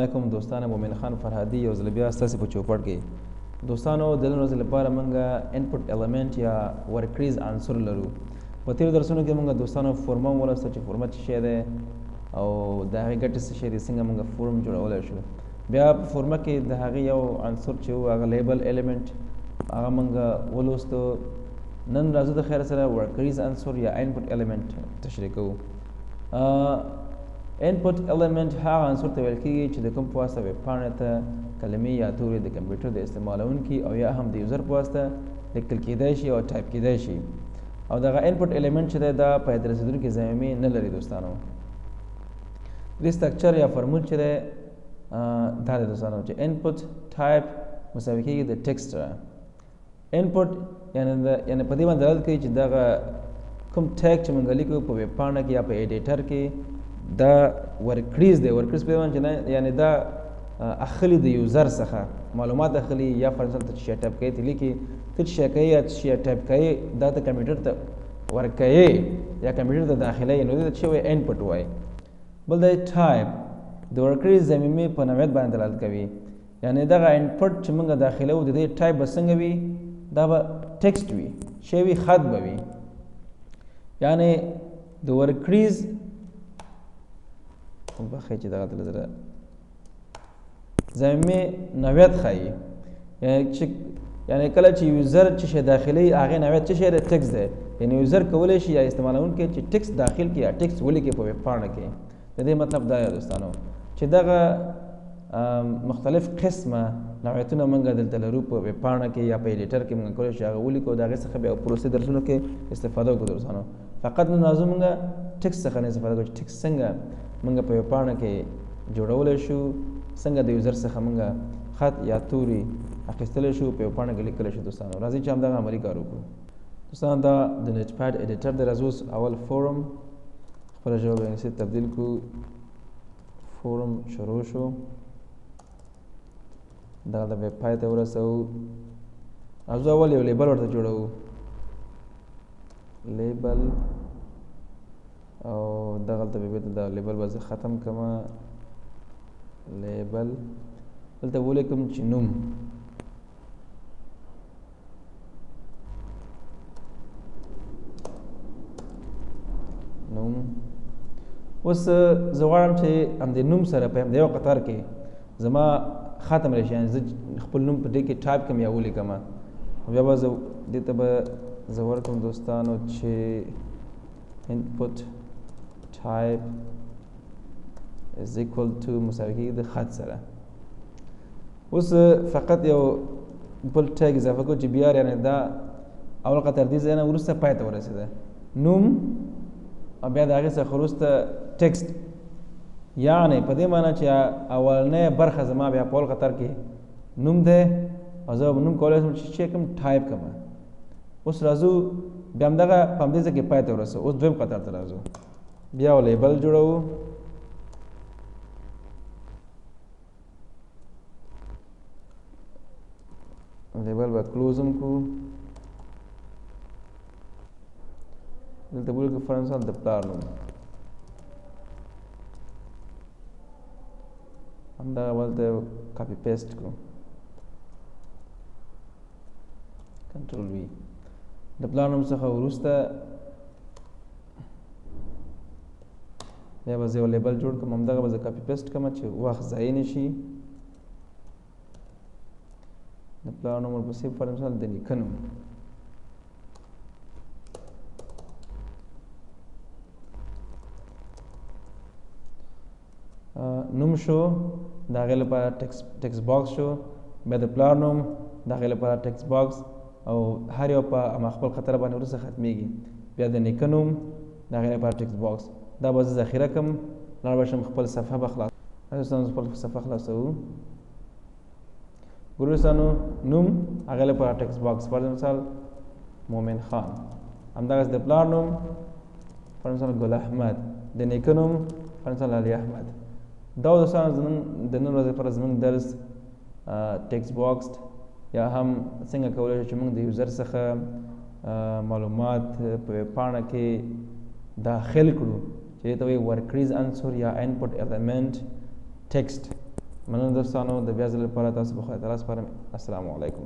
علیکم دوستانو مومن خان فرهادي یو ځل بیا ستاسو په چوپړ کې دوستانو د نن ورځې لپاره موږ انپوټ الیمنت یا ورکریز عنصر لرو. په تیر درسونو کې موږ دوستانو فورمه ولوسته چې فورمه څه شی دی او د هغې ګټې څه شی دي، څنګه موږ فورم جوړولی شو. بیا په فورمه کې د هغې یو عنصر چې و هغه لیبل الیمنت هغه موږ ولوستو. نن راځو د خیر سره ورکریز عنصر یا انپوټ الیمنت تشریح کوو. انپوټ الیمنت هغه عنصر ته ویل کېږي چې د کوم په واسطه ویبپاڼې ته کلمې یا تورې د کمپیوټر د استعمالونکي او یا هم د یوزر په واسطه لیکل کېدای شي او ټایپ کېدای شي. او دغه انپوټ الیمنت چې دی دا په یاد رسېدونکي ضمیمې نه لري دوستانو. دې سټرکچر یا فارمول چې دی دا دی دوستانو چې انپوټ ټایپ مساوي کېږي د ټکسټ سره. انپوټ یعنې په دې باندې دلالت کوي چې دغه کوم ټیګ چې موږ لیکو په ویبپاڼه کې یا په ایډیټر کې دا ورکریز دی. ورکریز په دې باندې چې یعنې دا اخلي د یوزر څخه معلومات اخلي، یا فار ایگزامپل ته چې شی ټایپ کوي ته لیکي، ته چې شی کوي یا شی ټایپ کوي دا ته کمپیوټر ته ورکوي یا کمپیوټر ته داخلوي، نو دې ته څه وایي انپوټ وایي. بل دی ټایپ د ورکریز ضمیمې په نوعیت باندې دلالت کوي. یعنې دغه انپوټ چې موږ داخلوو د دې ټایپ به څنګه وي، دا به ټکسټ وي، شی وي خط به وي. یعنې د ورکریز بخی چې دغه ته زره ضمیمې نوعیت ښایي. یعنې کله چې یوزر چې شی داخلي هغې نوعیت څه شی دی، ټکسټ دی. یعنې یوزر کولی شي یا استعمالونکی چې ټکسټ داخل کړي یا ټکسټ ولیکي په ویبپاڼه کې. د دې مطلب دا دی دوستانو چې دغه مختلف قسمه نوعیتونه موږ دلته لرو په ویبپاڼه کې یا په ایډیټر کې موږ کولی شو هغه ولیکو. د هغې څخه بیا پروسې درسونو کې استفاده وکړو دوستانو. فقط نن راځو موږ ټکسټ څخه نه استفاده کوو چې ټکسټ څنګه موږ په ویبپاڼه کې جوړولی شو، څنګه د یوزر څخه موږ خط یا توري اخیستلی شو په ویبپاڼه کې لیکلی شو. دوستانو راځئ چې همدغه عملي کار وکړو. دوستانو دا د نیټ پیډ ایډیټر دی. راځو اوس اول فورم خپله ژبه به انګلیسي تبدیل کړو. فورم شروع شو، دغه د ویب پای ته ورسوو. راځو اول یو لیبل ورته جوړوو، لیبل، او دغلته به بیرته دا لیبل به زه ختم کړم. لیبل دلته ولیکم چې نوم، نوم. اوس زه غواړم چې همدې نوم سره په همدې یو قطار کې زما ختم راشي، یعنې زه خپل نوم په دې کې ټایپ کړم یا ولیکم. بیا به زه دې ته به زه ورکړم دوستانو چې input type is equal to مساوي کېږي د خط سره. اوس فقط یو بل ټیګ اضافه کړو چې بیا یعنې دا اول قطار دې ځای نه وروسته پای ته ورسېده، نوم، او بیا د هغې څخه وروسته ټکسټ. یعنې په دې معنی چې اولنۍ برخه زما بیا په اول قطار کې نوم دی او زه به نوم کولی شم چې کوم ټایپ کړم. اوس راځو بیا همدغه په همدې ځای کې پای ته ورسوو. اوس دویم قطار ته راځو، بیا یو لیبل جوړوو. لیبل به کلوز هم کړو. دلته به ولیکو فار مثال د پلار نوم، همدغه به دلته کاپي پیسټ کړو، کنټرول وي. د پلار نوم څخه وروسته بیا به زه یو لیبل جوړ کړم، همدغه به زه کاپي پیسټ کړم چې وخت ضایع نه شي. د پلار نوم ورپسې فار مثال د نیکه نوم، نوم شو، د هغې لپاره ټکسټ باکس شو، بیا د پلار نوم، د هغې لپاره ټکسټ باکس، او هر یو په همخپل خطر باندې وروسته ختمیږي. بیا د نیکه نوم، د هغې لپاره ټکسټ باکس. دا به زه ذخیره کړم، لاړ به شم خپل صفحه به خلاص. خپل صفحه خلاصوو. ګروستانو نوم، هغې لپاره ټکسټ باکس، فار مثال مومن خان. همدغسې د پلار نوم فار مثال ګل احمد، د نیکه نوم فار مثال علي احمد. دا دوستانو زموږ د نن ورځې لپاره زموږ درس ټکسټ باکس یا هم څنګه کولی شو چې موږ د یوزر څخه معلومات په ویبپاڼه کې داخل کړو چې ته وایي ورکریز عنصر یا انپوټ الیمنت ټکسټ. مننه دوستانو د بیا ځل لپاره تاسو په خدای تعالی سپارم. السلام علیکم.